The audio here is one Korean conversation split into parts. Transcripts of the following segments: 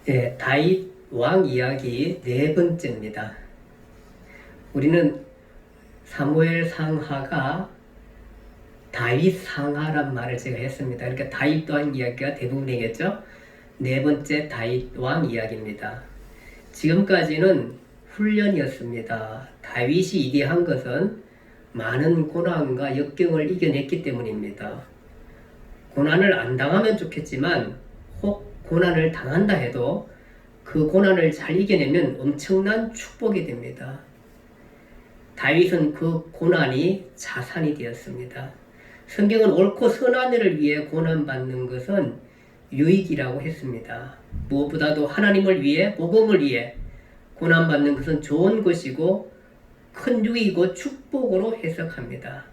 예, 다윗 왕 이야기 네 번째입니다. 우리는 사무엘 상하가 다윗 상하란 말을 제가 했습니다. 그러니까 다윗 왕 이야기가 대부분이겠죠. 네 번째 다윗 왕 이야기입니다. 지금까지는 훈련이었습니다. 다윗이 이기한 것은 많은 고난과 역경을 이겨냈기 때문입니다. 고난을 안 당하면 좋겠지만 혹 고난을 당한다 해도 그 고난을 잘 이겨내면 엄청난 축복이 됩니다. 다윗은 그 고난이 자산이 되었습니다. 성경은 옳고 선한 일을 위해 고난받는 것은 유익이라고 했습니다. 무엇보다도 하나님을 위해, 복음을 위해 고난받는 것은 좋은 것이고 큰 유익이고 축복으로 해석합니다.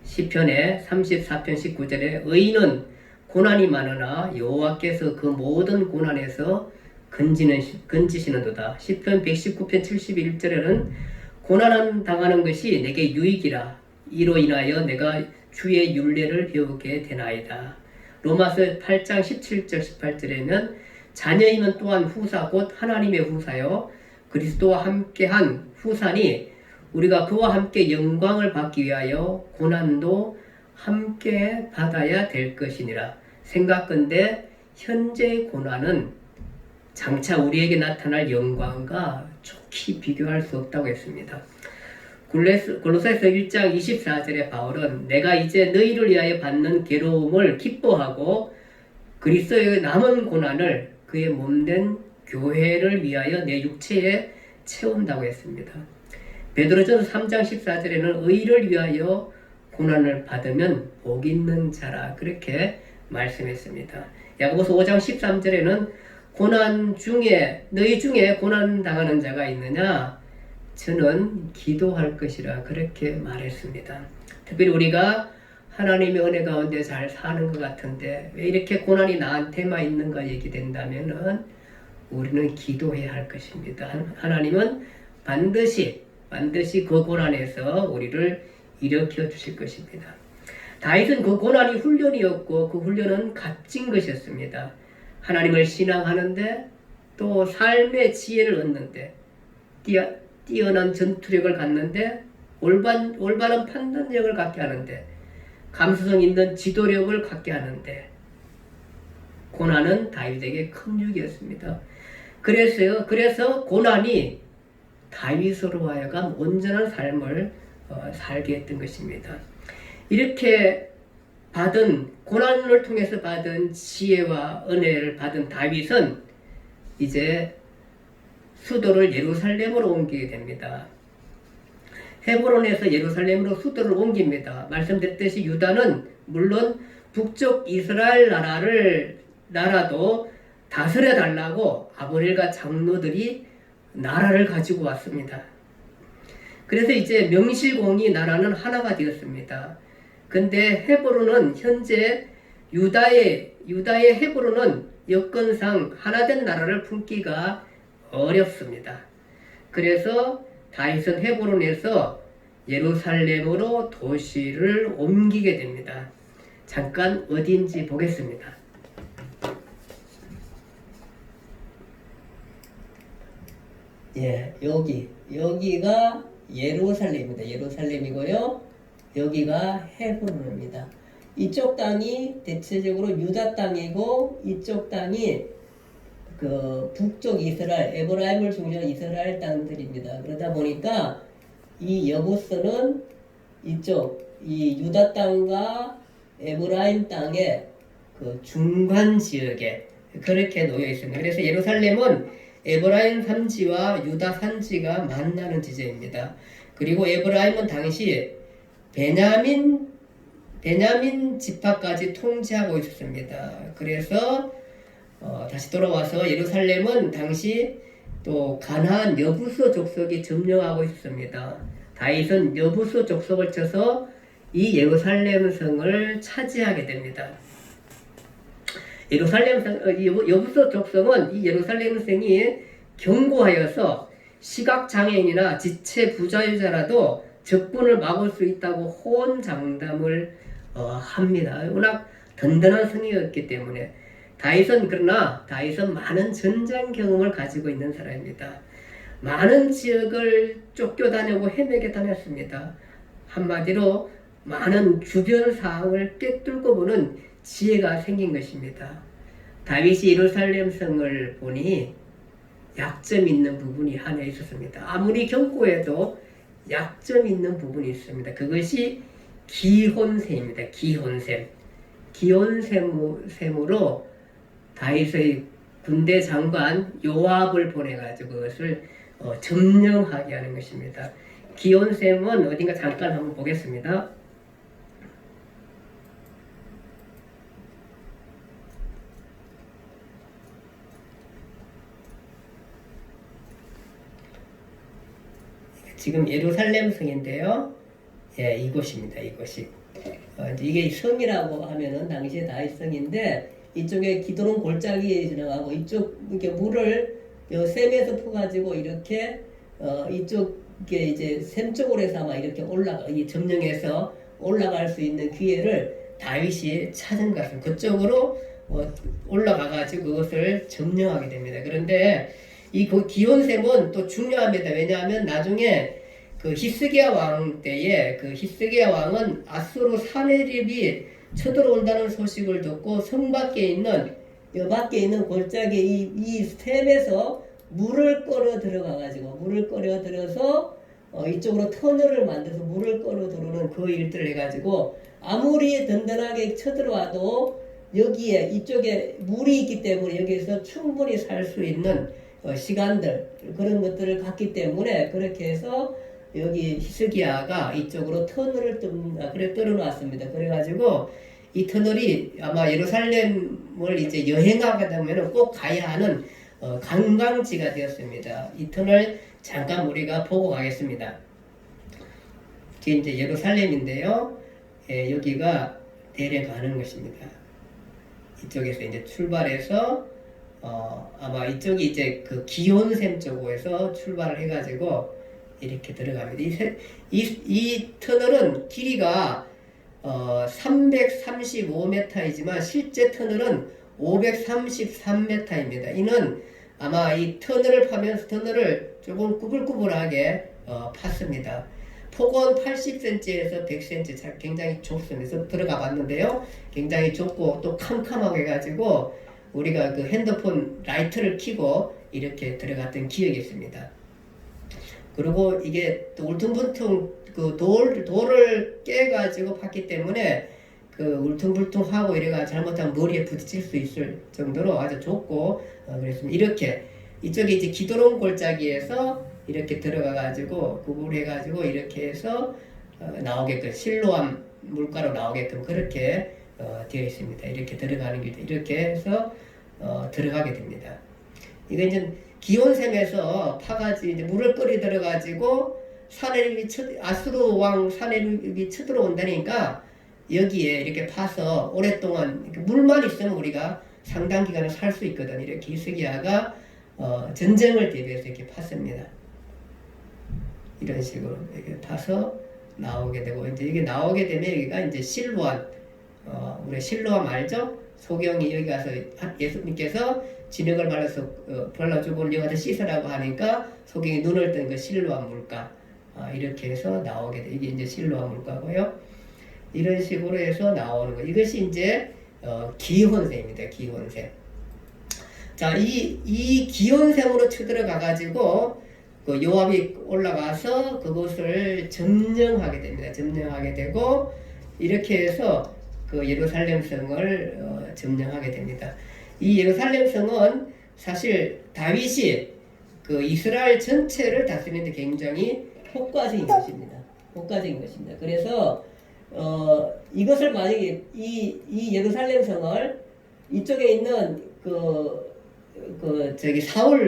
시편의 34편 19절에 의인은 고난이 많으나 여호와께서 그 모든 고난에서 건지시는도다. 시편 119편 71절에는 고난 당하는 것이 내게 유익이라 이로 인하여 내가 주의 율례를 배우게 되나이다. 로마서 8장 17절 18절에는 자녀이면 또한 후사 곧 하나님의 후사요 그리스도와 함께한 후사니 우리가 그와 함께 영광을 받기 위하여 고난도 함께 받아야 될 것이니라. 생각건대 현재의 고난은 장차 우리에게 나타날 영광과 좋게 비교할 수 없다고 했습니다. 골로새서 1장 24절에 바울은 내가 이제 너희를 위하여 받는 괴로움을 기뻐하고 그리스도의 남은 고난을 그의 몸된 교회를 위하여 내 육체에 채운다고 했습니다. 베드로전서 3장 14절에는 의를 위하여 고난을 받으면 복 있는 자라 그렇게 말씀했습니다. 야고보서 5장 13절에는 고난 중에 너희 중에 고난 당하는 자가 있느냐? 저는 기도할 것이라 그렇게 말했습니다. 특별히 우리가 하나님의 은혜 가운데 잘 사는 것 같은데 왜 이렇게 고난이 나한테만 있는가 얘기된다면은 우리는 기도해야 할 것입니다. 하나님은 반드시 그 고난에서 우리를 일으켜 주실 것입니다. 다윗은 그 고난이 훈련이었고 그 훈련은 값진 것이었습니다. 하나님을 신앙하는데 또 삶의 지혜를 얻는데 뛰어난 전투력을 갖는데 올바른 판단력을 갖게 하는데 감수성 있는 지도력을 갖게 하는데 고난은 다윗에게 큰 유익이었습니다. 그래서 고난이 다윗으로 하여금 온전한 삶을 살게 했던 것입니다. 이렇게 고난을 통해서 받은 지혜와 은혜를 받은 다윗은 이제 수도를 예루살렘으로 옮기게 됩니다. 헤브론에서 예루살렘으로 수도를 옮깁니다. 말씀드렸듯이 유다는 물론 북쪽 이스라엘 나라도 다스려 달라고 아브넬과 장로들이 나라를 가지고 왔습니다. 그래서 이제 명실공히 나라는 하나가 되었습니다. 근데 헤브론은 현재 유다의 헤브론은 여건상 하나된 나라를 품기가 어렵습니다. 그래서 다윗은 헤브론에서 예루살렘으로 도시를 옮기게 됩니다. 잠깐 어디인지 보겠습니다. 예, 여기가 예루살렘입니다. 예루살렘이고요. 여기가 헤브론입니다. 이쪽 땅이 대체적으로 유다 땅이고 이쪽 땅이 그 북쪽 이스라엘, 에브라임을 중심으로 이스라엘 땅들입니다. 그러다 보니까 이 여부서는 이 유다 땅과 에브라임 땅의 그 중간 지역에 그렇게 놓여 있습니다. 그래서 예루살렘은 에브라임 산지와 유다 산지가 만나는 지점입니다. 그리고 에브라임은 당시 베냐민 지파까지 통치하고 있었습니다. 그래서 다시 돌아와서 예루살렘은 당시 또 가나안 여부서 족속이 점령하고 있었습니다. 다윗은 여부서 족속을 쳐서 이 예루살렘 성을 차지하게 됩니다. 여부서 족속은 이 예루살렘 성이 견고하여서 시각장애인이나 지체 부자유자라도 적군을 막을 수 있다고 호언장담을 합니다. 워낙 든든한 성이었기 때문에 그러나 다윗은 많은 전장 경험을 가지고 있는 사람입니다. 많은 지역을 쫓겨다니고 헤매게 다녔습니다. 한마디로 많은 주변 상황을 꿰뚫고 보는 지혜가 생긴 것입니다. 다윗이 예루살렘 성을 보니 약점 있는 부분이 하나 있었습니다. 아무리 견고해도 약점 있는 부분이 있습니다. 그것이 기혼셈입니다. 기혼셈으로 다윗의 군대 장관 요압을 보내가지고 그것을 점령하게 하는 것입니다. 기혼셈은 어딘가 잠깐 한번 보겠습니다. 지금 예루살렘 성인데요. 예, 이곳입니다. 이곳이. 이게 성이라고 하면은 당시에 다윗 성인데 이쪽에 기도론 골짜기에 지나가고 이쪽 이렇게 물을 샘에서 퍼가지고 이렇게 이쪽에 이제 샘 쪽으로 해서 아마 이렇게 이 점령해서 올라갈 수 있는 기회를 다윗이 찾은 것 같습니다. 그쪽으로 올라가가지고 그것을 점령하게 됩니다. 그런데 이 기온셈은 또 중요합니다. 왜냐하면 나중에 그 히스기야 왕 때에 그 히스기야 왕은 아수르 사네립이 쳐들어온다는 소식을 듣고 성 밖에 있는 골짜기 이 샘에서 물을 끌어 들어서 이쪽으로 터널을 만들어서 물을 끌어 들어오는 그 일들을 해가지고 아무리 든든하게 쳐들어와도 이쪽에 물이 있기 때문에 여기서 충분히 살 수 있는 시간들 그런 것들을 갖기 때문에 그렇게 해서 여기 히스기야가 이쪽으로 터널을 뚫어놨습니다. 그래가지고 이 터널이 아마 예루살렘을 이제 여행하게 되면 꼭 가야 하는 관광지가 되었습니다. 이 터널 잠깐 우리가 보고 가겠습니다. 이게 이제 예루살렘인데요. 예, 여기가 내려가는 것입니다. 이쪽에서 이제 출발해서 아마 이쪽이 이제 그 기온샘 쪽에서 출발을 해가지고 이렇게 들어갑니다. 이 터널은 길이가 335m이지만 실제 터널은 533m입니다. 이는 아마 이 터널을 파면서 터널을 조금 구불구불하게 팠습니다. 폭은 80cm에서 100cm 굉장히 좁습니다. 들어가 봤는데요. 굉장히 좁고 또 캄캄하고 해가지고 우리가 그 핸드폰 라이트를 켜고 이렇게 들어갔던 기억이 있습니다. 그리고 이게 또 울퉁불퉁 그 돌을 깨가지고 팠기 때문에 그 울퉁불퉁하고 이래가 잘못하면 머리에 부딪힐 수 있을 정도로 아주 좁고 그랬습니다. 이렇게 이쪽에 이제 기도론 골짜기에서 이렇게 들어가가지고 구불해가지고 이렇게 해서 나오게끔 실로암 물가로 나오게끔 그렇게 되어 있습니다. 이렇게 들어가는 길도 이렇게 해서 들어가게 됩니다. 이거 이제 기온샘에서 파가지고 이제 물을 끓이 들어가지고 아수르 왕 사네립이 쳐들어온다니까 여기에 이렇게 파서 오랫동안 물만 있으면 우리가 상당 기간을 살 수 있거든. 이렇게 히스기야가 전쟁을 대비해서 이렇게 팠습니다. 이런 식으로 이렇게 파서 나오게 되고 이제 이게 나오게 되면 여기가 이제 실로암 우리 실로암 알죠? 소경이 여기 가서 예수님께서 진흙을 발라주고 여기다 씻으라고 하니까 소경이 눈을 뜬 그 실로암 물가 이렇게 해서 나오게 돼. 이게 이제 실로암 물가고요. 이런 식으로 해서 나오는 거. 이것이 이제 기혼샘입니다. 기혼샘. 자, 이 기혼샘으로 쳐들어가 가지고 그 요압이 올라가서 그곳을 점령하게 됩니다. 점령하게 되고 이렇게 해서 그 예루살렘 성을 점령하게 됩니다. 이 예루살렘 성은 사실 다윗이 그 이스라엘 전체를 다스리는데 굉장히 효과적인 것입니다. 효과적인 것입니다. 그래서 이것을 만약에 이 예루살렘 성을 이쪽에 있는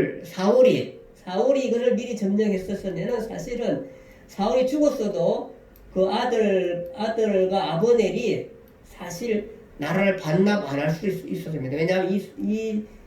사울이 이것을 미리 점령했었으면은 사실은 사울이 죽었어도 그 아들과 아버넬이 사실 나라를 반납 안 할 수 있었습니다. 왜냐하면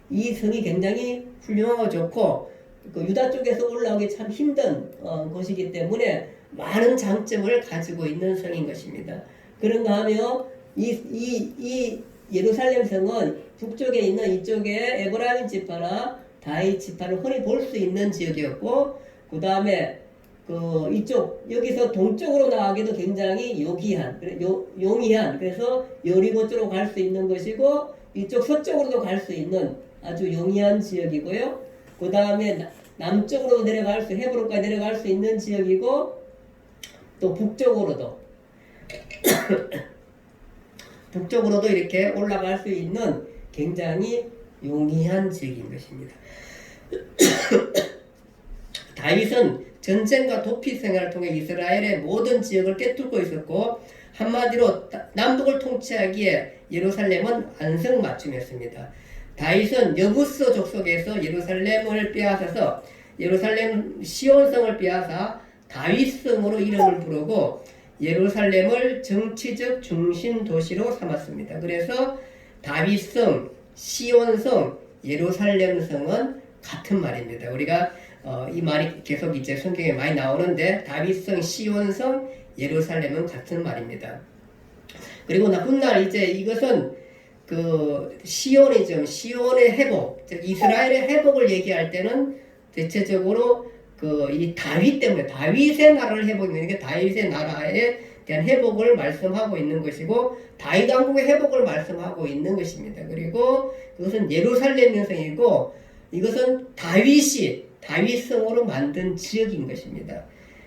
이 성이 굉장히 훌륭하고 좋고 그 유다 쪽에서 올라오기 참 힘든 곳이기 때문에 많은 장점을 가지고 있는 성인 것입니다. 그런가 하면 이 예루살렘 성은 북쪽에 있는 이쪽에 에브라임 지파나 다윗 지파를 흔히 볼 수 있는 지역이었고, 그 다음에 그 이쪽 여기서 동쪽으로 나가기도 굉장히 용이한 그래서 여리고 쪽으로 갈 수 있는 것이고, 이쪽 서쪽으로도 갈 수 있는 아주 용이한 지역이고요. 그 다음에 남쪽으로 헤브론까지 내려갈 수 있는 지역이고, 또 북쪽으로도 이렇게 올라갈 수 있는 굉장히 용이한 지역인 것입니다. 다윗은 전쟁과 도피 생활을 통해 이스라엘의 모든 지역을 꿰뚫고 있었고, 한마디로 남북을 통치하기에 예루살렘은 안성맞춤이었습니다. 다윗은 여부스 족속에서 예루살렘을 빼앗아서 예루살렘 시온성을 빼앗아 다윗성으로 이름을 부르고 예루살렘을 정치적 중심 도시로 삼았습니다. 그래서 다윗성, 시온성, 예루살렘성은 같은 말입니다. 우리가 이 말이 계속 이제 성경에 많이 나오는데, 다윗성, 시온성, 예루살렘은 같은 말입니다. 그리고 훗날 이제 이것은 그 시온이죠. 시온의 회복, 즉 이스라엘의 회복을 얘기할 때는 대체적으로 그 이 다윗 때문에 다윗의 나라를 회복하는 게 다윗의 나라에 대한 회복을 말씀하고 있는 것이고, 다윗 왕국의 회복을 말씀하고 있는 것입니다. 그리고 그것은 예루살렘 현성이고, 이것은 다윗성으로 만든 지역인 것입니다.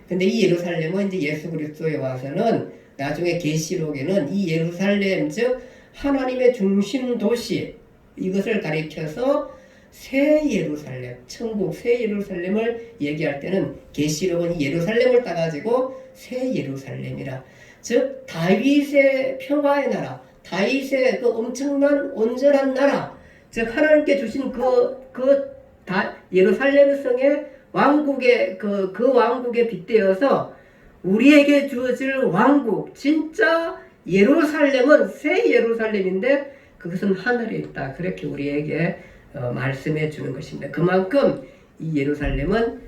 근데 이 예루살렘은 이제 예수 그리스도에 와서는 나중에 계시록에는 이 예루살렘 즉 하나님의 중심 도시, 이것을 가리켜서 새 예루살렘, 천국 새 예루살렘을 얘기할 때는 계시록은 이 예루살렘을 따가지고 새 예루살렘이라, 즉 다윗의 평화의 나라, 다윗의 그 엄청난 온전한 나라, 즉 하나님께 주신 예루살렘 성의 왕국의 그 왕국에 빗대어서 우리에게 주어질 왕국, 진짜 예루살렘은 새 예루살렘인데 그것은 하늘에 있다. 그렇게 우리에게 말씀해 주는 것입니다. 그만큼 이 예루살렘은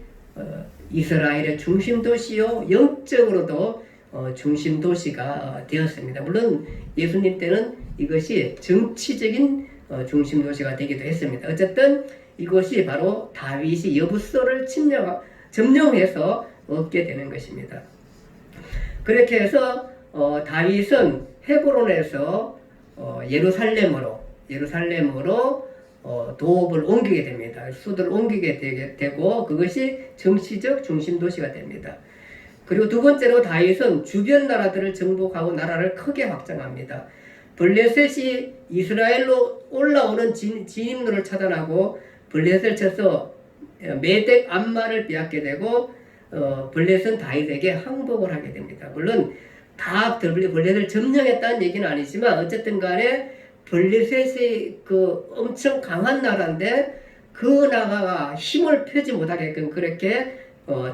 이스라엘의 중심 도시요, 영적으로도 중심 도시가 되었습니다. 물론 예수님 때는 이것이 정치적인 중심 도시가 되기도 했습니다. 어쨌든 이것이 바로 다윗이 여부소를 점령해서 얻게 되는 것입니다. 그렇게 해서 다윗은 헤브론에서 예루살렘으로 도읍을 옮기게 됩니다. 수도를 옮기게 되고, 그것이 정치적 중심 도시가 됩니다. 그리고 두 번째로 다윗은 주변 나라들을 정복하고 나라를 크게 확장합니다. 블레셋이 이스라엘로 올라오는 진입로를 차단하고 블레셋을 쳐서 메덱 암마를 빼앗게 되고, 블레셋은 다윗에게 항복을 하게 됩니다. 물론 다 블레셋을 점령했다는 얘기는 아니지만, 어쨌든 간에 블레셋이 그 엄청 강한 나라인데 그 나라가 힘을 펴지 못하게끔 그렇게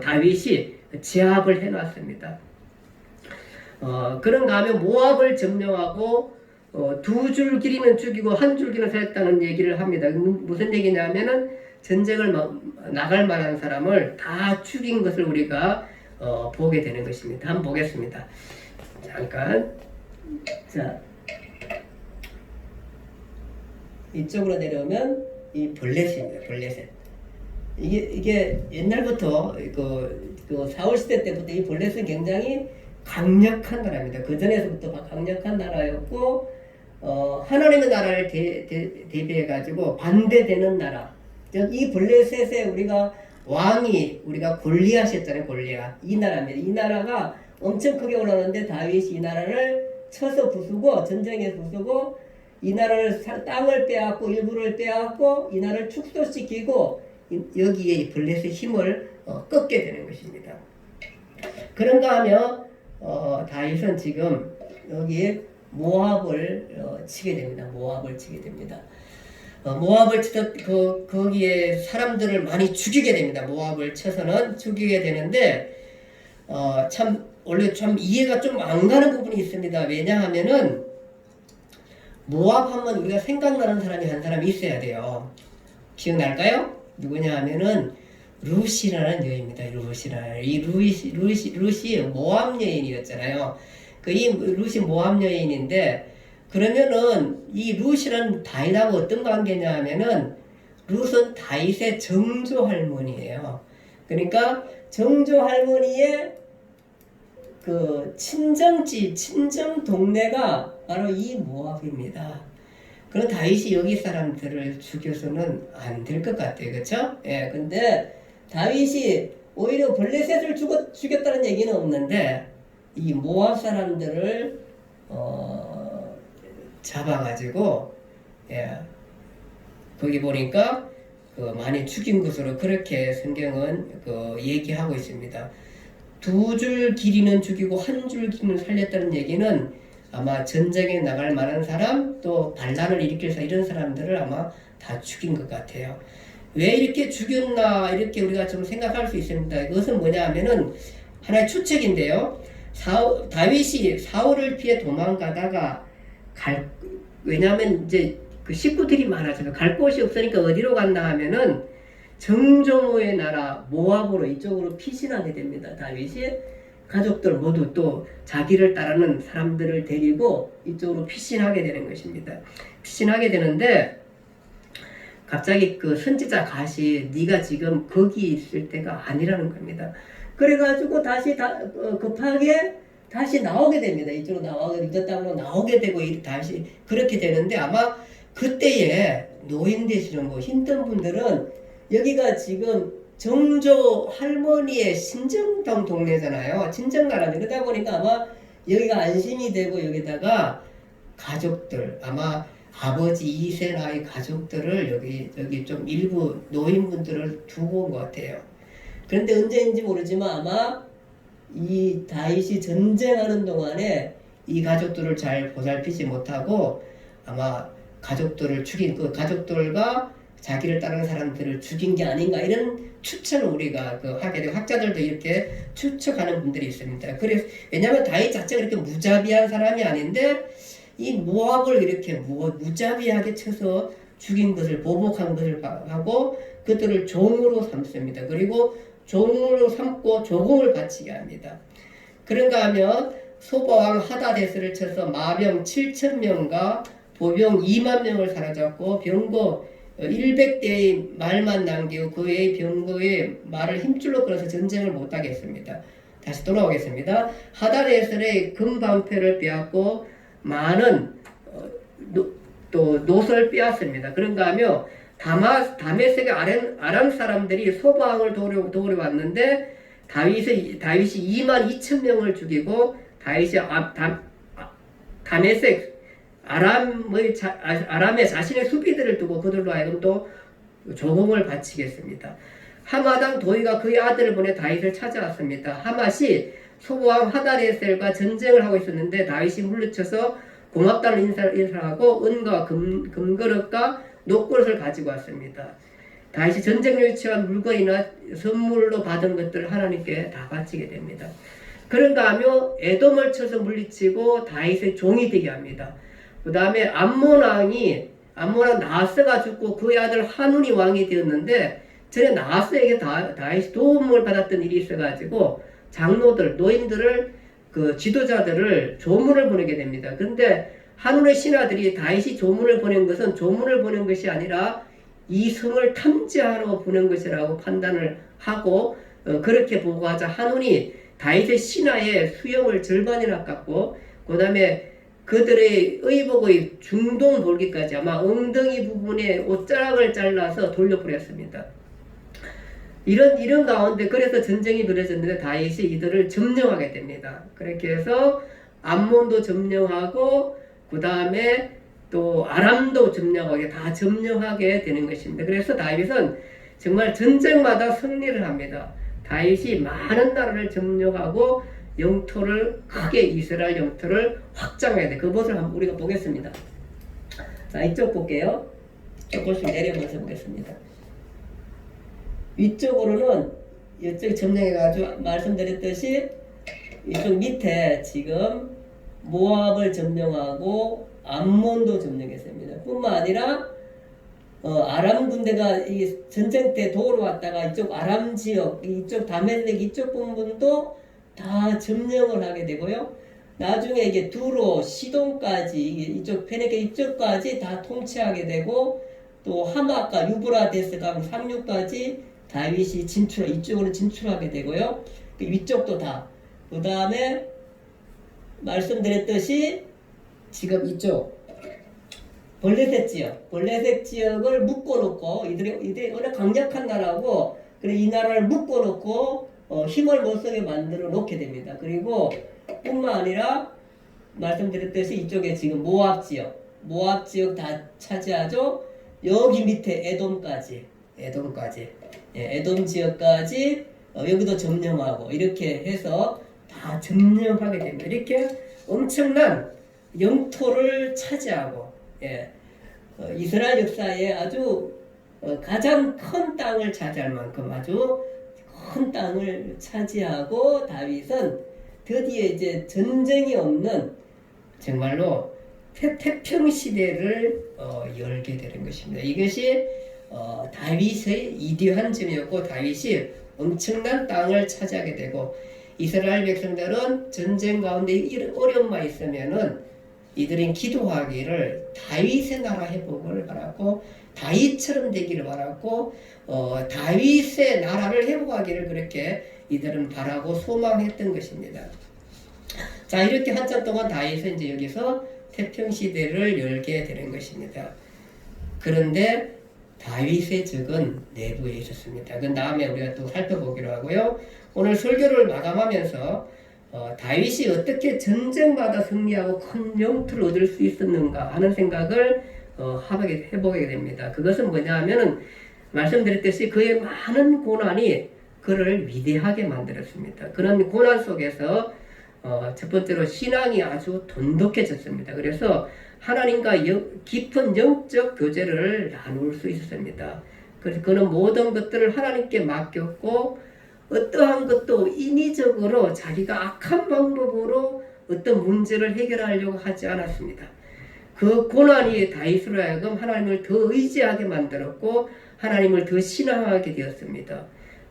다윗이 제압을 해놨습니다. 그런가 하면 모압을 점령하고 두 줄 길이면 죽이고 한 줄 길이는 살렸다는 얘기를 합니다. 무슨 얘기냐면은 전쟁을 나갈 만한 사람을 다 죽인 것을 우리가 보게 되는 것입니다. 한번 보겠습니다. 잠깐. 자, 이쪽으로 내려오면 이 블레셋입니다. 블레셋. 이게 옛날부터 그 사울 시대 때부터 이 블레셋은 굉장히 강력한 나라입니다. 그 전에서부터 강력한 나라였고, 하나님의 나라를 대비해 가지고 반대되는 나라. 이 블레셋에 우리가 골리앗이었잖아요. 골리앗. 이 나라입니다. 이 나라가 엄청 크게 올라오는데 다윗이 이 나라를 쳐서 부수고, 전쟁에서 부수고, 이 나라를 땅을 빼앗고 일부를 빼앗고 이 나라를 축소시키고 여기에 이 블레셋의 힘을 꺾게 되는 것입니다. 그런가 하면 다윗은 지금 여기에 모압을 치게 됩니다. 모압을 치게 됩니다. 모압을 치다 거기에 사람들을 많이 죽이게 됩니다. 모압을 쳐서는 죽이게 되는데 원래 좀 이해가 좀 안 가는 부분이 있습니다. 왜냐하면은 모압하면 우리가 생각나는 사람이 한 사람이 있어야 돼요. 기억날까요? 누구냐 하면은 루시라는 여인입니다. 루시 모압 여인이었잖아요. 이 루시 모압 여인인데 그러면은 이 룻이란 다윗하고 어떤 관계냐 하면은 룻은 다윗의 정조 할머니예요. 그러니까 정조 할머니의 그 친정집, 친정 동네가 바로 이 모압입니다. 그럼 다윗이 여기 사람들을 죽여서는 안 될 것 같아요. 그렇죠? 예. 근데 다윗이 오히려 블레셋을 죽였다는 얘기는 없는데 이 모압 사람들을 잡아가지고 예. 거기 보니까 그 많이 죽인 것으로 그렇게 성경은 그 얘기하고 있습니다. 2줄 길이는 죽이고 1줄 길이는 살렸다는 얘기는 아마 전쟁에 나갈 만한 사람 또 반란을 일으켜서 이런 사람들을 아마 다 죽인 것 같아요. 왜 이렇게 죽였나 이렇게 우리가 좀 생각할 수 있습니다. 이것은 뭐냐 하면은 하나의 추측인데요. 다윗이 사울을 피해 도망가다가 왜냐하면 이제 그 식구들이 많아져서 갈 곳이 없으니까 어디로 갔나 하면은 정조의 나라 모압으로 이쪽으로 피신하게 됩니다. 다윗이 가족들 모두 또 자기를 따르는 사람들을 데리고 이쪽으로 피신하게 되는 것입니다. 피신하게 되는데 갑자기 그 선지자 갓이 네가 지금 거기 있을 때가 아니라는 겁니다. 그래가지고 다시 급하게 다시 나오게 됩니다. 이쪽으로 이 땅으로 나오게 되고 다시 그렇게 되는데 아마 그때에 노인 되시는 뭐 힘든 분들은 여기가 지금 정조 할머니의 친정동 동네잖아요. 친정나라죠. 그러다 보니까 아마 여기가 안심이 되고 여기다가 가족들 아마 아버지 2세 나이 가족들을 여기 좀 일부 노인분들을 두고 온 것 같아요. 그런데 언제인지 모르지만 아마 이 다윗이 전쟁하는 동안에 이 가족들을 잘 보살피지 못하고 아마 가족들을 죽인 그 가족들과 자기를 따르는 사람들을 죽인 게 아닌가 이런 추측을 우리가 하게 되고 학자들도 이렇게 추측하는 분들이 있습니다. 그래서 왜냐하면 다윗 자체가 이렇게 무자비한 사람이 아닌데 이 모압을 이렇게 무자비하게 쳐서 죽인 것을 보복한 것을 하고 그들을 종으로 삼습니다. 그리고 종으로 삼고 조공을 바치게 합니다. 그런가 하면 소바왕 하다데스를 쳐서 마병 7,000명과 보병 2만 명을 사로잡고 병거 100대의 말만 남기고 그 외의 병거의 말을 힘줄로 끌어서 전쟁을 못하게 했습니다. 다시 돌아오겠습니다. 하다데스의 금방패를 빼앗고 많은 또 노선을 빼앗습니다. 그런가 하며 다메섹의 아람 사람들이 소바왕을 도우러 왔는데 다윗이 2만 2천 명을 죽이고 다윗이 다메섹 아람의 자신의 수비들을 두고 그들로 하여금 또 조공을 바치겠습니다. 하마당 도이가 그의 아들을 보내 다윗을 찾아왔습니다. 하맛이 소보왕 하다레셀과 전쟁을 하고 있었는데 다윗이 물리쳐서 고맙다는 인사를 하고 은과 금그릇과 녹그릇을 가지고 왔습니다. 다윗이 전쟁 요청한 물건이나 선물로 받은 것들을 하나님께 다 바치게 됩니다. 그런가 하며 에돔을 쳐서 물리치고 다윗의 종이 되게 합니다. 그 다음에 암몬 나하스가 죽고 그의 아들 하눈이 왕이 되었는데 전에 나하스에게 다윗이 도움을 받았던 일이 있어가지고 장로들, 노인들을 그 지도자들을 조문을 보내게 됩니다. 그런데 하눈의 신하들이 다윗이 조문을 보낸 것은 조문을 보낸 것이 아니라 이 성을 탐지하러 보낸 것이라고 판단을 하고 그렇게 보고하자 하눈이 다윗의 신하의 수염을 절반이나 깎고 그 다음에 그들의 의복의 중동 볼기까지 아마 엉덩이 부분에 옷자락을 잘라서 돌려보냈습니다. 이런 가운데 그래서 전쟁이 벌어졌는데 다윗이 이들을 점령하게 됩니다. 그렇게 해서 암몬도 점령하고 그 다음에 또 아람도 점령하게 다 점령하게 되는 것입니다. 그래서 다윗은 정말 전쟁마다 승리를 합니다. 다윗이 많은 나라를 점령하고 영토를 크게 이스라엘 영토를 확장해야 돼. 그것을 한번 우리가 보겠습니다. 자, 이쪽 볼게요. 조금씩 내려가서 보겠습니다. 위쪽으로는 이쪽 점령해가지고 말씀드렸듯이 이쪽 밑에 지금 모압을 점령하고 암몬도 점령했습니다. 뿐만 아니라 아람 군대가 이 전쟁 때 도우러 왔다가 이쪽 아람 지역, 이쪽 다메섹 이쪽 부분도 다 점령을 하게 되고요. 나중에 이게 두로, 시돈까지 이쪽 페네게 이쪽까지 다 통치하게 되고 또 하마과 유브라데스강 상류까지 다윗이 이쪽으로 진출하게 되고요. 그 위쪽도 다. 그 다음에 말씀드렸듯이 지금 이쪽 벌레셋 지역을 묶어놓고 이들이 워낙 강력한 나라고 그래 이 나라를 묶어놓고 힘을 못 쓰게 만들어 놓게 됩니다. 그리고 뿐만 아니라 말씀드렸듯이 이쪽에 지금 모압 지역 다 차지하죠. 여기 밑에 에돔까지 에돔 지역까지 여기도 점령하고 이렇게 해서 다 점령하게 됩니다. 이렇게 엄청난 영토를 차지하고 이스라엘 역사에 아주 가장 큰 땅을 차지할 만큼 아주 큰 땅을 차지하고 다윗은 드디어 이제 전쟁이 없는 정말로 태평 시대를 열게 되는 것입니다. 이것이 다윗의 이디한 점이었고 다윗이 엄청난 땅을 차지하게 되고 이스라엘 백성들은 전쟁 가운데 이런 어려움만 있으면은 이들은 기도하기를 다윗의 나라 회복을 바랐고 다윗처럼 되기를 바랐고 다윗의 나라를 회복하기를 그렇게 이들은 바라고 소망했던 것입니다. 자 이렇게 한참 동안 다윗은 이제 여기서 태평 시대를 열게 되는 것입니다. 그런데 다윗의 적은 내부에 있었습니다. 그 다음에 우리가 또 살펴보기로 하고요. 오늘 설교를 마감하면서 다윗이 어떻게 전쟁마다 승리하고 큰 영토를 얻을 수 있었는가 하는 생각을 해보게 됩니다. 그것은 뭐냐 하면은 말씀드렸듯이 그의 많은 고난이 그를 위대하게 만들었습니다. 그런 고난 속에서 첫 번째로 신앙이 아주 돈독해졌습니다. 그래서 하나님과 깊은 영적 교제를 나눌 수 있었습니다. 그래서 그는 모든 것들을 하나님께 맡겼고 어떠한 것도 인위적으로 자기가 악한 방법으로 어떤 문제를 해결하려고 하지 않았습니다. 그 고난이 다윗으로 하여금 하나님을 더 의지하게 만들었고 하나님을 더 신앙하게 되었습니다.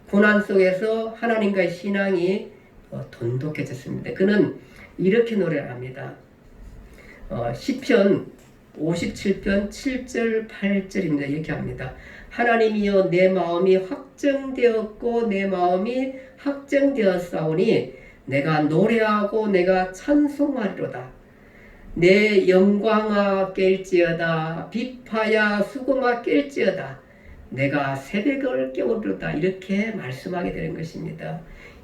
고난 속에서 하나님과의 신앙이 돈독해졌습니다. 그는 이렇게 노래를 합니다. 시편 57편 7절 8절입니다. 이렇게 합니다. 하나님이여 내 마음이 확정되었고 내 마음이 확정되었사오니 내가 노래하고 내가 찬송하리로다. 내 영광아 깰지어다 비파야 수고마 깰지어다 내가 새벽을 깨우리로다. 이렇게 말씀하게 되는 것입니다.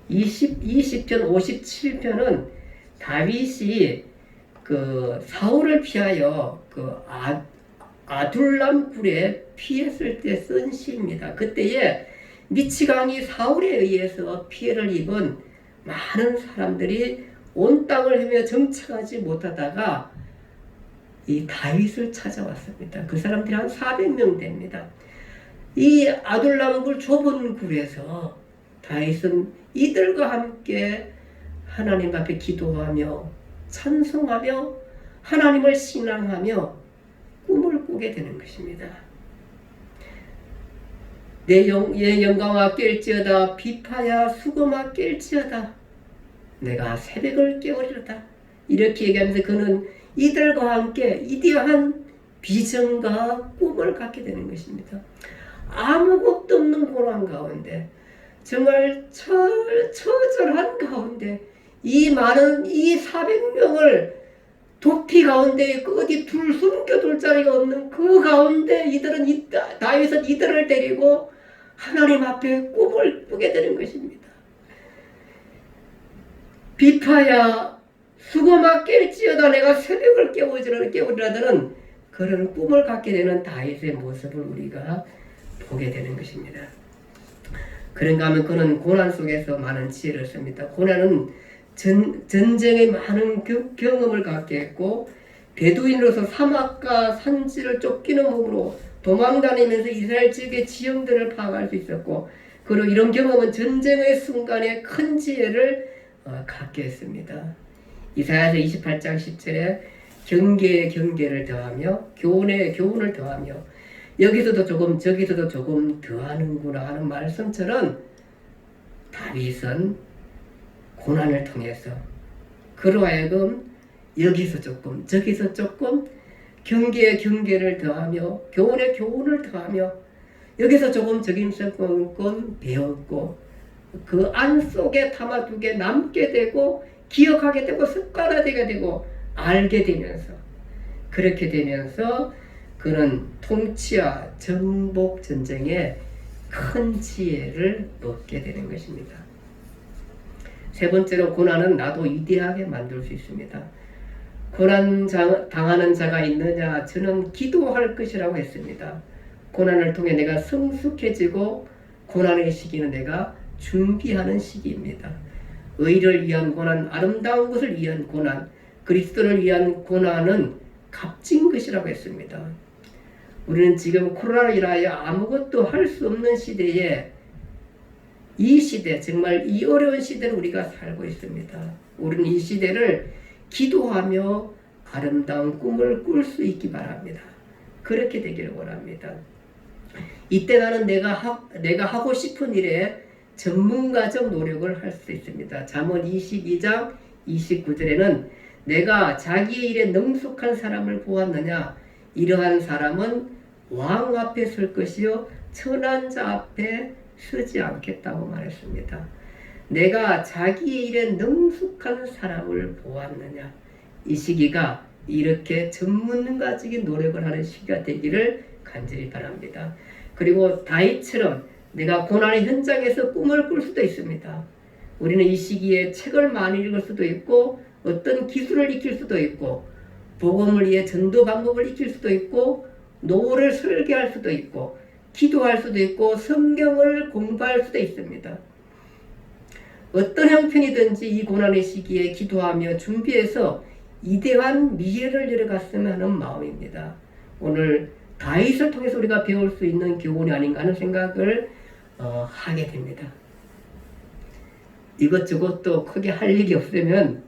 20편 57편은 다윗이 그 사울을 피하여 그 아둘람 굴에 피했을 때 쓴 시입니다. 그때에 미치강이 사울에 의해서 피해를 입은 많은 사람들이 온 땅을 헤매 정착하지 못하다가 이 다윗을 찾아왔습니다. 그 사람들이 한 400명 됩니다. 이 아둘람 굴 좁은 굴에서 다윗은 이들과 함께 하나님 앞에 기도하며 찬송하며 하나님을 신앙하며 꿈을 꾸게 되는 것입니다. 내 영광아 깰지어다 비파야 수고마 깰지어다 내가 새벽을 깨우리로다. 이렇게 얘기하면서 그는 이들과 함께 이디한 비전과 꿈을 갖게 되는 것입니다. 아무것도 없는 고난 가운데 정말 처절한 가운데 이 많은 이 400명을 도피 가운데 어디 숨겨둘 자리가 없는 그 가운데 다윗은 이들을 데리고 하나님 앞에 꿈을 꾸게 되는 것입니다. 비파야 수고마 깰지어다 내가 새벽을 깨우리라더는 그런 꿈을 갖게 되는 다윗의 모습을 우리가 보게 되는 것입니다. 그런가 하면 그는 고난 속에서 많은 지혜를 씁니다. 고난은 전쟁의 많은 경험을 갖게 했고 베두인으로서 사막과 산지를 쫓기는 몸으로 도망다니면서 이스라엘 지역의 지형들을 파악할 수 있었고 그리고 이런 경험은 전쟁의 순간에 큰 지혜를 갖게 했습니다. 이사야서 28장 10절에 경계에 경계를 더하며 교훈에 교훈을 더하며 여기서도 조금 저기서도 조금 더하는구나 하는 말씀처럼 다윗은 고난을 통해서 그로 하여금 여기서 조금 저기서 조금 경계에 경계를 더하며 교훈에 교훈을 더하며 여기서 조금 저기서 조금 배웠고 그 안 속에 담아두게 남게 되고 기억하게 되고 습관화되게 되고 알게 되면서 그렇게 되면서 그는 통치와 정복 전쟁에 큰 지혜를 얻게 되는 것입니다. 세 번째로 고난은 나도 위대하게 만들 수 있습니다. 고난 당하는 자가 있느냐? 저는 기도할 것이라고 했습니다. 고난을 통해 내가 성숙해지고 고난의 시기는 내가 준비하는 시기입니다. 의를 위한 고난, 아름다운 것을 위한 고난, 그리스도를 위한 고난은 값진 것이라고 했습니다. 우리는 지금 코로나로 인하여 아무것도 할 수 없는 시대에 이 시대, 정말 이 어려운 시대를 우리가 살고 있습니다. 우리는 이 시대를 기도하며 아름다운 꿈을 꿀 수 있기 바랍니다. 그렇게 되기를 원합니다. 이때 나는 내가 하고 싶은 일에 전문가적 노력을 할 수 있습니다. 잠언 22장 29절에는 내가 자기의 일에 능숙한 사람을 보았느냐? 이러한 사람은 왕 앞에 설 것이요 천한 자 앞에 서지 않겠다고 말했습니다. 내가 자기의 일에 능숙한 사람을 보았느냐? 이 시기가 이렇게 전문가적인 노력을 하는 시기가 되기를 간절히 바랍니다. 그리고 다윗처럼 내가 고난의 현장에서 꿈을 꿀 수도 있습니다. 우리는 이 시기에 책을 많이 읽을 수도 있고 어떤 기술을 익힐 수도 있고 복음을 위해 전도 방법을 익힐 수도 있고 노를 설계할 수도 있고 기도할 수도 있고 성경을 공부할 수도 있습니다. 어떤 형편이든지 이 고난의 시기에 기도하며 준비해서 이대한 미래를 열어갔으면 하는 마음입니다. 오늘 다윗을 통해서 우리가 배울 수 있는 교훈이 아닌가 하는 생각을 하게 됩니다. 이것저것 또 크게 할 일이 없으면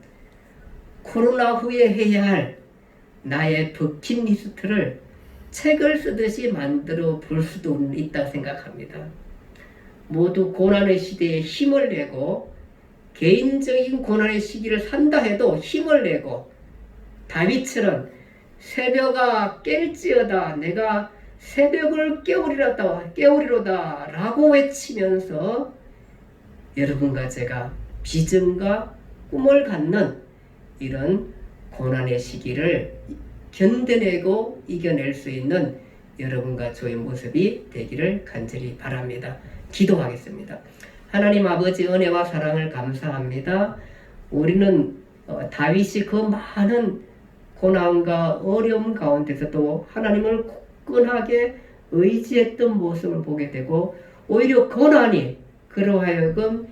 코로나 후에 해야 할 나의 버킷리스트를 책을 쓰듯이 만들어 볼 수도 있다고 생각합니다. 모두 고난의 시대에 힘을 내고 개인적인 고난의 시기를 산다 해도 힘을 내고 다윗처럼 새벽아 깰지어다 내가 새벽을 깨우리로다 라고 외치면서 여러분과 제가 비전과 꿈을 갖는 이런 고난의 시기를 견뎌내고 이겨낼 수 있는 여러분과 저의 모습이 되기를 간절히 바랍니다. 기도하겠습니다. 하나님 아버지 은혜와 사랑을 감사합니다. 우리는 다윗이 그 많은 고난과 어려움 가운데서도 하나님을 굳건하게 의지했던 모습을 보게 되고 오히려 고난이 그로 하여금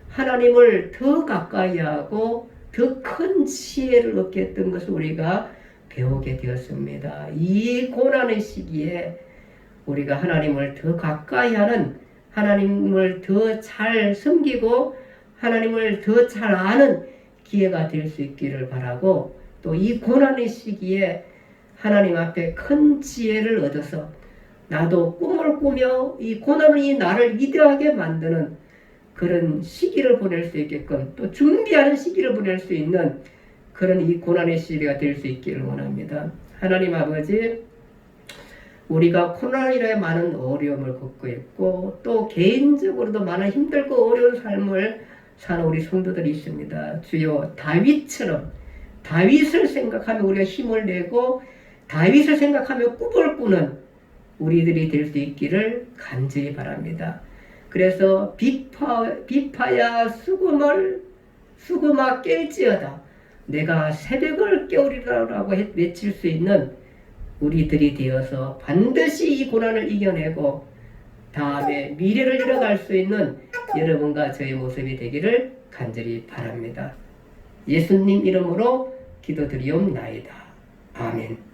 하나님을 더 가까이 하고 더 큰 지혜를 얻게 했던 것을 우리가 배우게 되었습니다. 이 고난의 시기에 우리가 하나님을 더 가까이 하는 하나님을 더 잘 섬기고 하나님을 더 잘 아는 기회가 될 수 있기를 바라고 또 이 고난의 시기에 하나님 앞에 큰 지혜를 얻어서 나도 꿈을 꾸며 이 고난이 나를 위대하게 만드는 그런 시기를 보낼 수 있게끔 또 준비하는 시기를 보낼 수 있는 그런 이 고난의 시기가 될 수 있기를 원합니다. 하나님 아버지 우리가 코로나로 많은 어려움을 겪고 있고 또 개인적으로도 많은 힘들고 어려운 삶을 사는 우리 성도들이 있습니다. 주여 다윗처럼 다윗을 생각하며 우리가 힘을 내고 다윗을 생각하며 꿈을 꾸는 우리들이 될 수 있기를 간절히 바랍니다. 그래서 비파야 수금아 깰지어다 내가 새벽을 깨우리라고 외칠 수 있는 우리들이 되어서 반드시 이 고난을 이겨내고 다음에 미래를 이뤄갈 수 있는 여러분과 저의 모습이 되기를 간절히 바랍니다. 예수님 이름으로 기도드리옵나이다. 아멘.